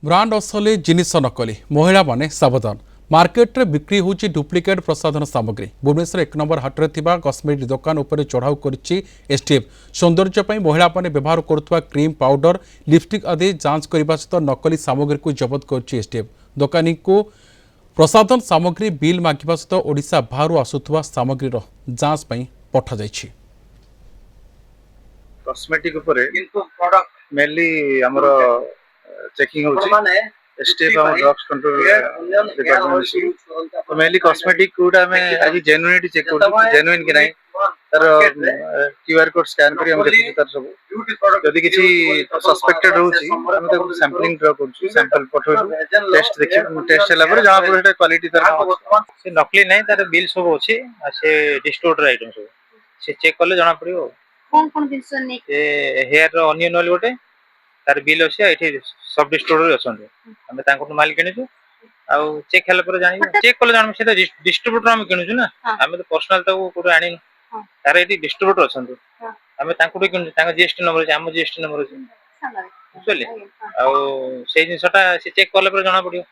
Brand असली जिनिस नकली महिला माने सावधान मार्केट रे बिक्री होची डुप्लिकेट प्रसाधन सामग्री भुवनेश्वर 1 नंबर हाटरे थिबा कस्मेटिक दुकान उपरे चढ़ाऊ करिछि एसटीएफ सौंदर्य पई महिला माने व्यवहार करुवा क्रीम पाउडर लिपस्टिक आदि जांच करबा सहित नकली सामग्री को जब्त करिछि एसटीएफ दुकानी को प्रसाधन सामग्री बिल मागिबा सहित ओडिशा बाहरु आसुथवा सामग्री जांच पई पठा जाइछि कॉस्मेटिक ऊपर मेनली हमर चेकिंग होची एसटीएफ हम ड्रग्स कंट्रोल डिपार्टमेंट तो मेनली कॉस्मेटिक कोडा में आज जेन्युइनिटी चेक करछु जेन्युइन कि नहीं तर क्यूआर कोड स्कैन करी हम देखु तर सब यदि किछि सस्पेक्टेड होची हम तो सैंपलिंग ड्रा करछु सैंपल पठो टेस्ट देखि टेस्ट हला पर जहां पर एटा क्वालिटी तर से नकली नहीं तार बिल सब अछि से डिस्टोर्ड आइटम सब से चेक करले जाना पड़ियो कौन दिस ने से हेयर अनियन ऑयल गोटे तार बिल अछि एठी सब डिस्टोर्ड अछन हम तांको माल किनिछु आ चेक हला पर जानि चेक करले जानि से डिस्ट्रीब्यूटर हम किनिछु ना हम तो पर्सनल तो कोड आनी तार एठी डिस्ट्रीब्यूटर अछन हम तांको किनिछु तांका जीएसटी नंबर अछि हम जीएसटी नंबर अछि बुझले आ से जिनसटा से चेक करले पर जाना पड़ियो।